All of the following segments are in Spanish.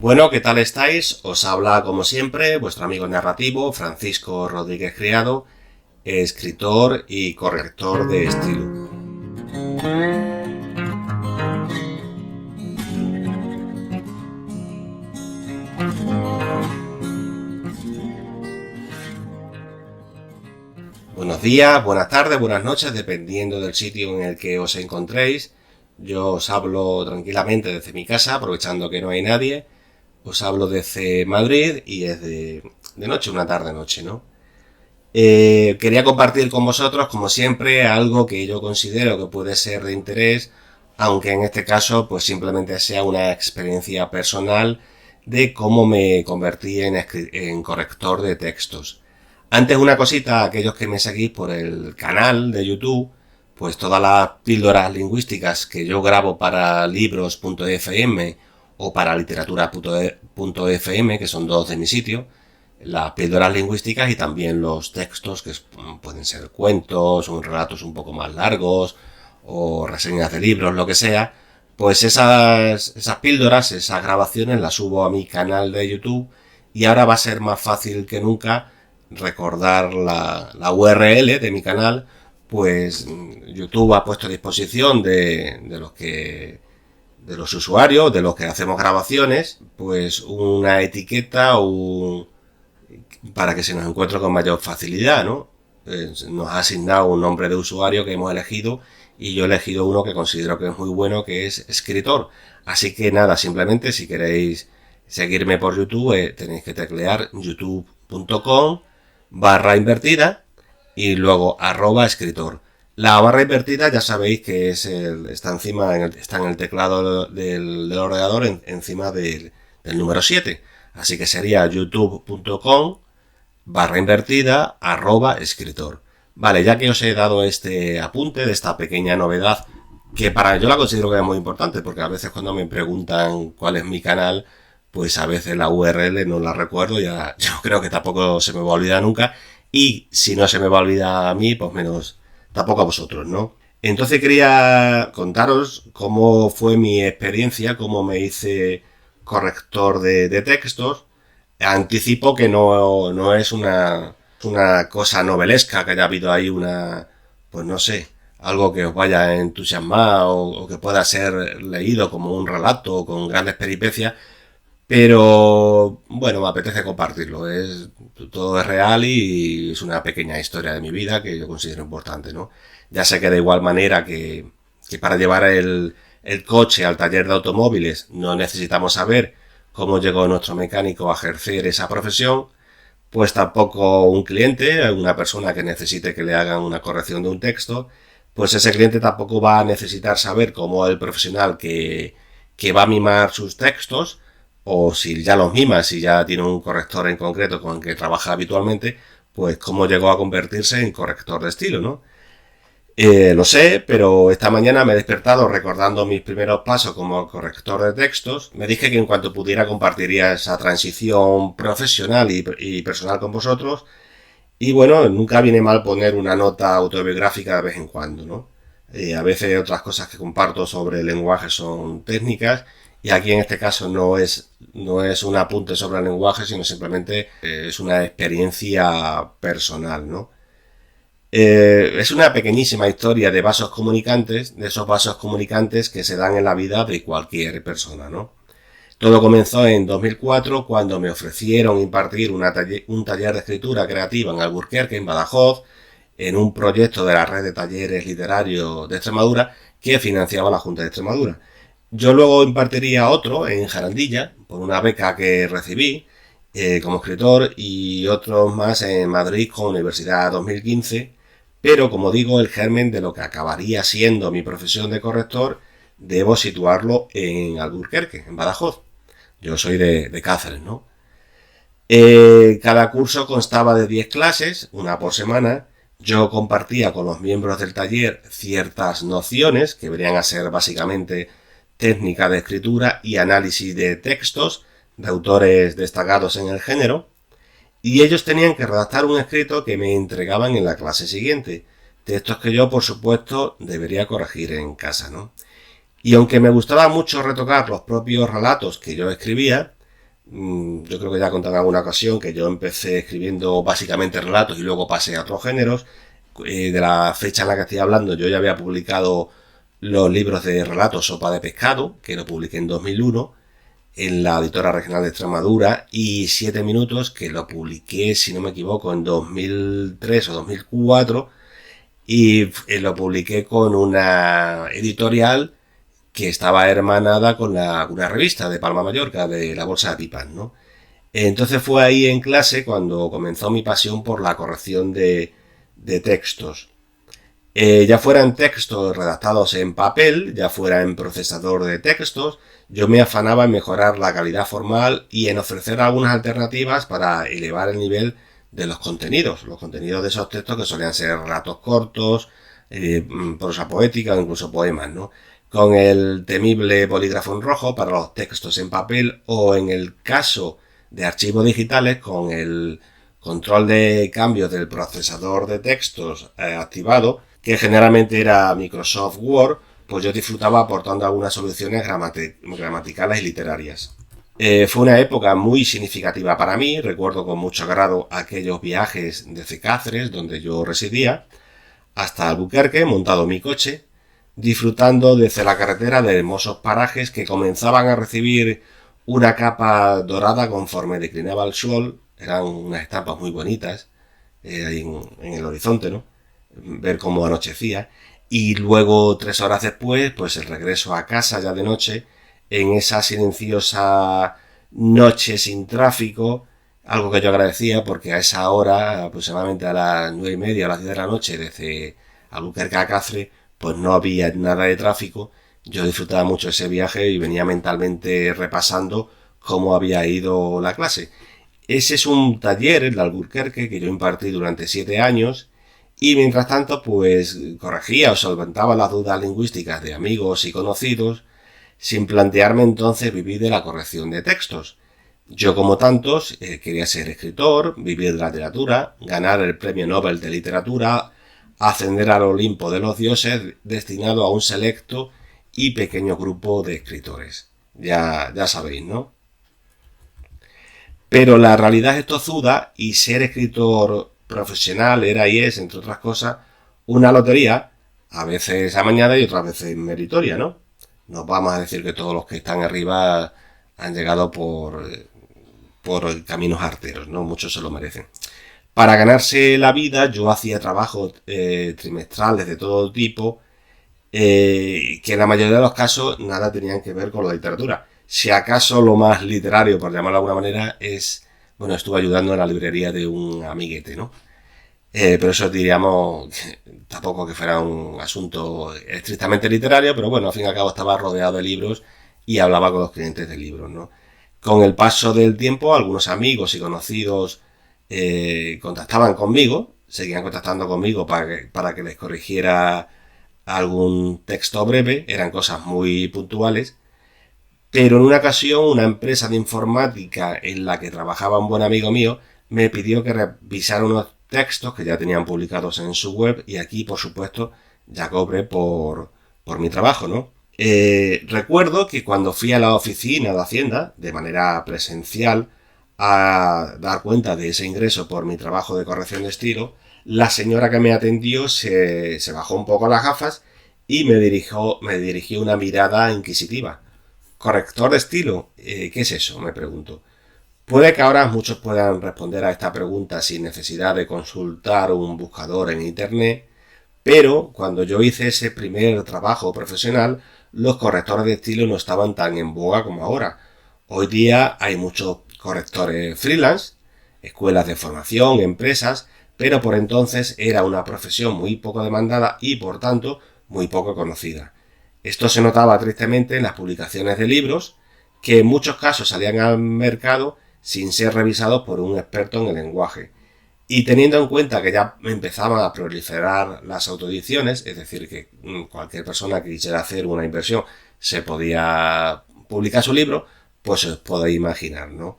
Bueno, ¿qué tal estáis? Os habla, como siempre, vuestro amigo narrativo, Francisco Rodríguez Criado, escritor y corrector de estilo. Buenos días, buenas tardes, buenas noches, dependiendo del sitio en el que os encontréis. Yo os hablo tranquilamente desde mi casa, aprovechando que no hay nadie. Os hablo desde Madrid y es de noche, una tarde-noche, ¿no? Quería compartir con vosotros, como siempre, algo que yo considero que puede ser de interés, aunque en este caso pues simplemente sea una experiencia personal de cómo me convertí en corrector de textos. Antes una cosita, aquellos que me seguís por el canal de YouTube, pues todas las píldoras lingüísticas que yo grabo para libros.fm o para literatura.fm, que son dos de mi sitio, las píldoras lingüísticas y también los textos que pueden ser cuentos o relatos un poco más largos o reseñas de libros, lo que sea, pues esas píldoras, esas grabaciones las subo a mi canal de YouTube y ahora va a ser más fácil que nunca recordar la URL de mi canal, pues YouTube ha puesto a disposición de los usuarios, de los que hacemos grabaciones, pues una etiqueta para que se nos encuentre con mayor facilidad, ¿no? Nos ha asignado un nombre de usuario que hemos elegido y yo he elegido uno que considero que es muy bueno, que es escritor. Así que nada, simplemente si queréis seguirme por YouTube, tenéis que teclear youtube.com/invertida y luego @escritor. La barra invertida ya sabéis que está encima, está en el teclado del ordenador encima del número 7. Así que sería youtube.com/invertida @escritor. Vale, ya que os he dado este apunte de esta pequeña novedad, que para yo la considero que es muy importante, porque a veces cuando me preguntan cuál es mi canal, pues a veces la URL no la recuerdo, ya yo creo que tampoco se me va a olvidar nunca, y si no se me va a olvidar a mí, pues menos tampoco a vosotros, ¿no? Entonces quería contaros cómo fue mi experiencia, cómo me hice corrector de textos. Anticipo que no es una cosa novelesca, que haya habido ahí pues no sé, algo que os vaya a entusiasmar o que pueda ser leído como un relato con grandes peripecias, pero bueno, me apetece compartirlo. Todo es real y es una pequeña historia de mi vida que yo considero importante, ¿no? Ya sé que de igual manera que para llevar el coche al taller de automóviles no necesitamos saber cómo llegó nuestro mecánico a ejercer esa profesión, pues tampoco un cliente, una persona que necesite que le hagan una corrección de un texto, pues ese cliente tampoco va a necesitar saber cómo el profesional que va a mimar sus textos, o si ya los mima, si ya tiene un corrector en concreto con el que trabaja habitualmente, pues cómo llegó a convertirse en corrector de estilo, ¿no? Lo sé, pero esta mañana me he despertado recordando mis primeros pasos como corrector de textos. Me dije que en cuanto pudiera compartiría esa transición profesional y personal con vosotros. Y bueno, nunca viene mal poner una nota autobiográfica de vez en cuando, ¿no? A veces otras cosas que comparto sobre el lenguaje son técnicas y aquí en este caso no es un apunte sobre el lenguaje, sino simplemente es una experiencia personal, ¿no? Es una pequeñísima historia de vasos comunicantes, de esos vasos comunicantes que se dan en la vida de cualquier persona, ¿no? Todo comenzó en 2004 cuando me ofrecieron impartir un taller de escritura creativa en Alburquerque, en Badajoz, en un proyecto de la red de talleres literarios de Extremadura que financiaba la Junta de Extremadura. Yo luego impartiría otro en Jarandilla por una beca que recibí como escritor y otros más en Madrid con Universidad 2015, pero como digo, el germen de lo que acabaría siendo mi profesión de corrector debo situarlo en Alburquerque, en Badajoz. Yo soy de Cáceres, ¿no? Cada curso constaba de 10 clases, una por semana. Yo compartía con los miembros del taller ciertas nociones que venían a ser básicamente técnica de escritura y análisis de textos de autores destacados en el género, y ellos tenían que redactar un escrito que me entregaban en la clase siguiente, textos que yo, por supuesto, debería corregir en casa, ¿no? Y aunque me gustaba mucho retocar los propios relatos que yo escribía, Yo creo que ya he contado en alguna ocasión que yo empecé escribiendo básicamente relatos y luego pasé a otros géneros. De la fecha en la que estoy hablando, yo ya había publicado los libros de relatos Sopa de Pescado, que lo publiqué en 2001 en la editora regional de Extremadura, y 7 minutos, que lo publiqué, si no me equivoco, en 2003 o 2004, y lo publiqué con una editorial que estaba hermanada con una revista de Palma Mallorca, de la Bolsa de Pipas, ¿no? Entonces fue ahí en clase cuando comenzó mi pasión por la corrección de textos. Ya fueran textos redactados en papel, ya fuera en procesador de textos, yo me afanaba en mejorar la calidad formal y en ofrecer algunas alternativas para elevar el nivel de los contenidos de esos textos, que solían ser relatos cortos, prosa poética o incluso poemas, ¿no? Con el temible bolígrafo en rojo para los textos en papel, o en el caso de archivos digitales con el control de cambios del procesador de textos activado, que generalmente era Microsoft Word, pues yo disfrutaba aportando algunas soluciones gramaticales y literarias. Fue una época muy significativa para mí. Recuerdo con mucho agrado aquellos viajes desde Cáceres, donde yo residía, hasta Albuquerque, montado en mi coche, disfrutando desde la carretera de hermosos parajes que comenzaban a recibir una capa dorada conforme declinaba el sol. Eran unas estampas muy bonitas ahí en el horizonte, ¿no? Ver cómo anochecía. Y luego, 3 horas después, pues el regreso a casa ya de noche, en esa silenciosa noche sin tráfico, algo que yo agradecía porque a esa hora, aproximadamente a las 9:30 o las 10 de la noche, desde Albuquerque a Cáceres, pues no había nada de tráfico. Yo disfrutaba mucho ese viaje y venía mentalmente repasando cómo había ido la clase. Ese es un taller en Albuquerque que yo impartí durante 7 años, y mientras tanto pues corregía o solventaba las dudas lingüísticas de amigos y conocidos, sin plantearme entonces vivir de la corrección de textos. Yo, como tantos, quería ser escritor, vivir de la literatura, ganar el premio Nobel de literatura, ascender al Olimpo de los dioses, destinado a un selecto y pequeño grupo de escritores. Ya sabéis, ¿no? Pero la realidad es tozuda, y ser escritor profesional era y es, entre otras cosas, una lotería, a veces amañada y otras veces meritoria, ¿no? No vamos a decir que todos los que están arriba han llegado por caminos arteros, ¿no? Muchos se lo merecen. Para ganarse la vida yo hacía trabajos trimestrales de todo tipo, que en la mayoría de los casos nada tenían que ver con la literatura. Si acaso lo más literario, por llamarlo de alguna manera, es, bueno, estuve ayudando en la librería de un amiguete, ¿no? Pero eso diríamos, tampoco que fuera un asunto estrictamente literario, pero bueno, al fin y al cabo estaba rodeado de libros y hablaba con los clientes de libros, ¿no? Con el paso del tiempo, algunos amigos y conocidos contactaban conmigo, seguían contactando conmigo para que les corrigiera algún texto breve, eran cosas muy puntuales. Pero en una ocasión, una empresa de informática en la que trabajaba un buen amigo mío me pidió que revisara unos textos que ya tenían publicados en su web, y aquí, por supuesto, ya cobré por mi trabajo, ¿no? Recuerdo que cuando fui a la oficina de Hacienda, de manera presencial, a dar cuenta de ese ingreso por mi trabajo de corrección de estilo, la señora que me atendió se bajó un poco las gafas y me dirigió una mirada inquisitiva. ¿Corrector de estilo? ¿Qué es eso?, me pregunto. Puede que ahora muchos puedan responder a esta pregunta sin necesidad de consultar un buscador en internet, pero cuando yo hice ese primer trabajo profesional, los correctores de estilo no estaban tan en boga como ahora. Hoy día hay muchos correctores freelance, escuelas de formación, empresas, pero por entonces era una profesión muy poco demandada y, por tanto, muy poco conocida. Esto se notaba tristemente en las publicaciones de libros, que en muchos casos salían al mercado sin ser revisados por un experto en el lenguaje. Y teniendo en cuenta que ya empezaban a proliferar las autoediciones, es decir, que cualquier persona que quisiera hacer una inversión se podía publicar su libro, pues os podéis imaginar, ¿no?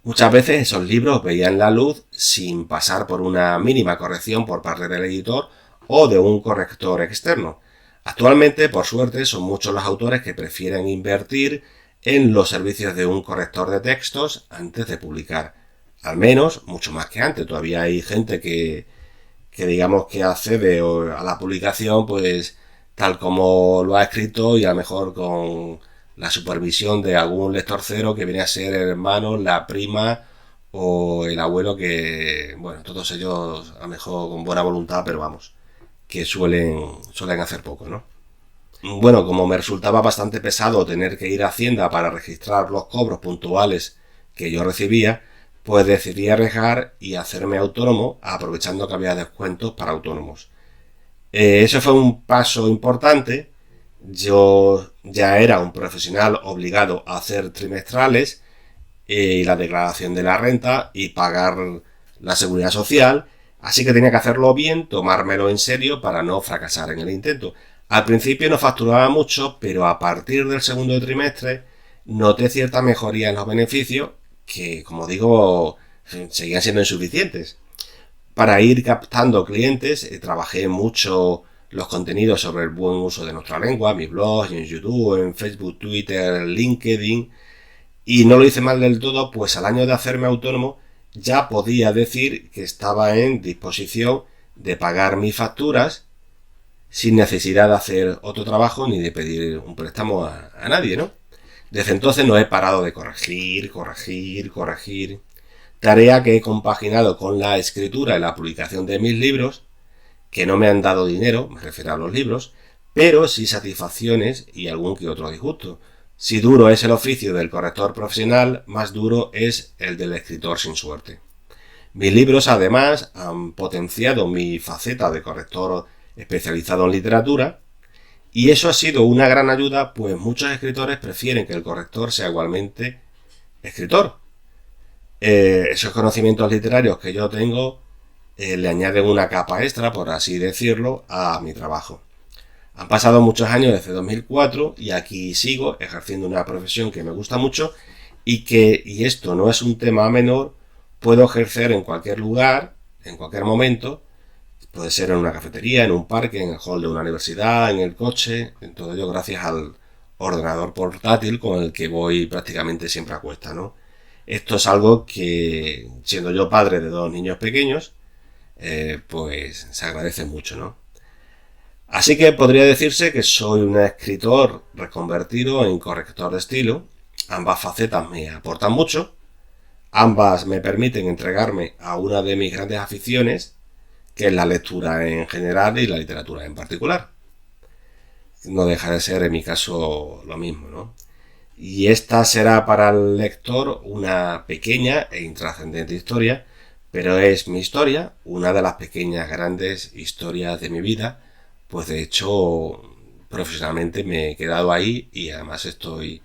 Muchas veces esos libros veían la luz sin pasar por una mínima corrección por parte del editor o de un corrector externo. Actualmente, por suerte, son muchos los autores que prefieren invertir en los servicios de un corrector de textos antes de publicar. Al menos, mucho más que antes. Todavía hay gente que digamos que accede a la publicación pues tal como lo ha escrito y a lo mejor con la supervisión de algún lector cero que viene a ser el hermano, la prima o el abuelo, que bueno, todos ellos a lo mejor con buena voluntad, pero vamos, que suelen hacer poco, ¿no? Bueno, como me resultaba bastante pesado tener que ir a Hacienda para registrar los cobros puntuales que yo recibía, pues decidí arriesgar y hacerme autónomo, aprovechando que había descuentos para autónomos. Eso fue un paso importante. Yo ya era un profesional obligado a hacer trimestrales y la declaración de la renta y pagar la seguridad social, así que tenía que hacerlo bien, tomármelo en serio para no fracasar en el intento. Al principio no facturaba mucho, pero a partir del segundo trimestre noté cierta mejoría en los beneficios que, como digo, seguían siendo insuficientes. Para ir captando clientes, trabajé mucho los contenidos sobre el buen uso de nuestra lengua, mis blogs, en YouTube, en Facebook, Twitter, LinkedIn, y no lo hice mal del todo, pues al año de hacerme autónomo ya podía decir que estaba en disposición de pagar mis facturas sin necesidad de hacer otro trabajo ni de pedir un préstamo a nadie, ¿no? Desde entonces no he parado de corregir, tarea que he compaginado con la escritura y la publicación de mis libros, que no me han dado dinero, me refiero a los libros, pero sí satisfacciones y algún que otro disgusto. Si duro es el oficio del corrector profesional, más duro es el del escritor sin suerte. Mis libros además han potenciado mi faceta de corrector especializado en literatura, y eso ha sido una gran ayuda, pues muchos escritores prefieren que el corrector sea igualmente escritor. Esos conocimientos literarios que yo tengo le añaden una capa extra, por así decirlo, a mi trabajo. Han pasado muchos años desde 2004 y aquí sigo ejerciendo una profesión que me gusta mucho y esto no es un tema menor, puedo ejercer en cualquier lugar, en cualquier momento. Puede ser en una cafetería, en un parque, en el hall de una universidad, en el coche, en todo ello gracias al ordenador portátil con el que voy prácticamente siempre a cuesta, ¿no? Esto es algo que, siendo yo padre de 2 niños pequeños, pues se agradece mucho, ¿no? Así que podría decirse que soy un escritor reconvertido en corrector de estilo. Ambas facetas me aportan mucho, ambas me permiten entregarme a una de mis grandes aficiones, que es la lectura en general y la literatura en particular. No deja de ser en mi caso lo mismo, ¿no? Y esta será para el lector una pequeña e intrascendente historia, pero es mi historia, una de las pequeñas grandes historias de mi vida, pues de hecho profesionalmente me he quedado ahí y además estoy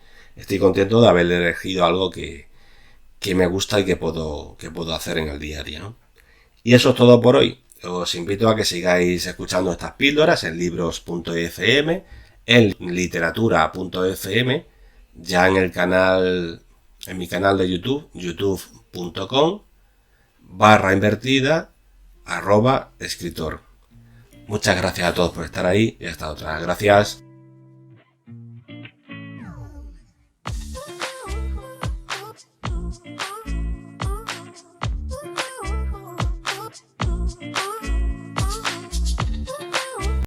contento de haber elegido algo que me gusta y que puedo hacer en el día a día, ¿no? Y eso es todo por hoy. Os invito a que sigáis escuchando estas píldoras en libros.fm, en literatura.fm, ya en mi canal de YouTube, youtube.com/escritor. Muchas gracias a todos por estar ahí y hasta otra. Gracias.